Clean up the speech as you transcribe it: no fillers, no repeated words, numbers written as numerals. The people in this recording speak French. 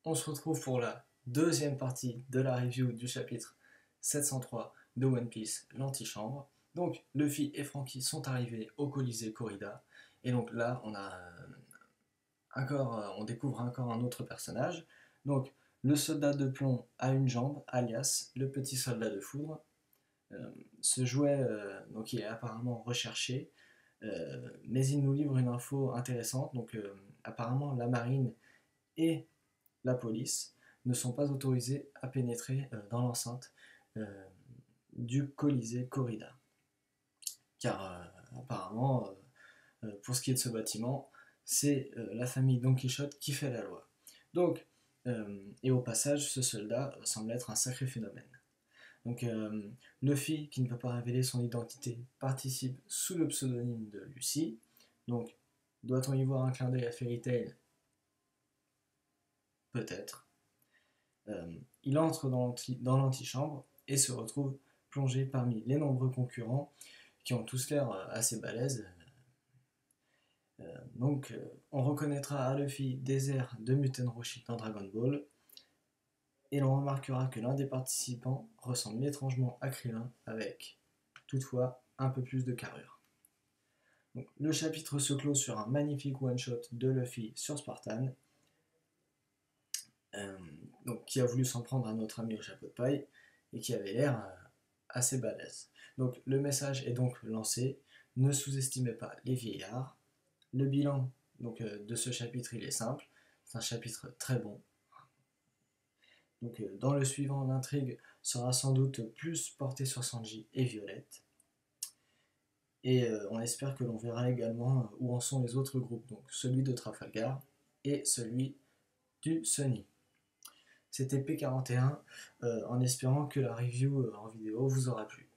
on se retrouve pour la deuxième partie de la review du chapitre 703 de One Piece, l'antichambre. Donc, Luffy et Franky sont arrivés au Colisée Corrida, et donc là, on découvre encore un autre personnage. Donc, le soldat de plomb a une jambe, alias le petit soldat de foudre. Ce jouet, donc, il est apparemment recherché, mais il nous livre une info intéressante. Donc, apparemment, la marine et la police ne sont pas autorisés à pénétrer dans l'enceinte euh, du Colisée Corrida. Car apparemment, pour ce qui est de ce bâtiment, c'est la famille Don Quichotte qui fait la loi. Donc, et au passage, ce soldat semble être un sacré phénomène. Donc, Luffy, qui ne peut pas révéler son identité, participe sous le pseudonyme de Lucy. Donc, doit-on y voir un clin d'œil à Fairy Tail? Peut-être. Il entre dans l'antichambre et se retrouve plongé parmi les nombreux concurrents qui ont tous l'air assez balèzes. Donc, on reconnaîtra à Luffy des airs de Muten Roshi dans Dragon Ball, et l'on remarquera que l'un des participants ressemble étrangement à Krillin, avec toutefois un peu plus de carrure. Donc, le chapitre se clôt sur un magnifique one-shot de Luffy sur Spartan, donc, qui a voulu s'en prendre à notre ami au chapeau de paille et qui avait l'air assez balèze. Donc le message est donc lancé, ne sous-estimez pas les vieillards. Le bilan de ce chapitre il est simple, c'est un chapitre très bon. Donc dans le suivant, l'intrigue sera sans doute plus portée sur Sanji et Violette. Et on espère que l'on verra également où en sont les autres groupes, donc celui de Trafalgar et celui du Sunny. C'était P41, en espérant que la review en vidéo vous aura plu.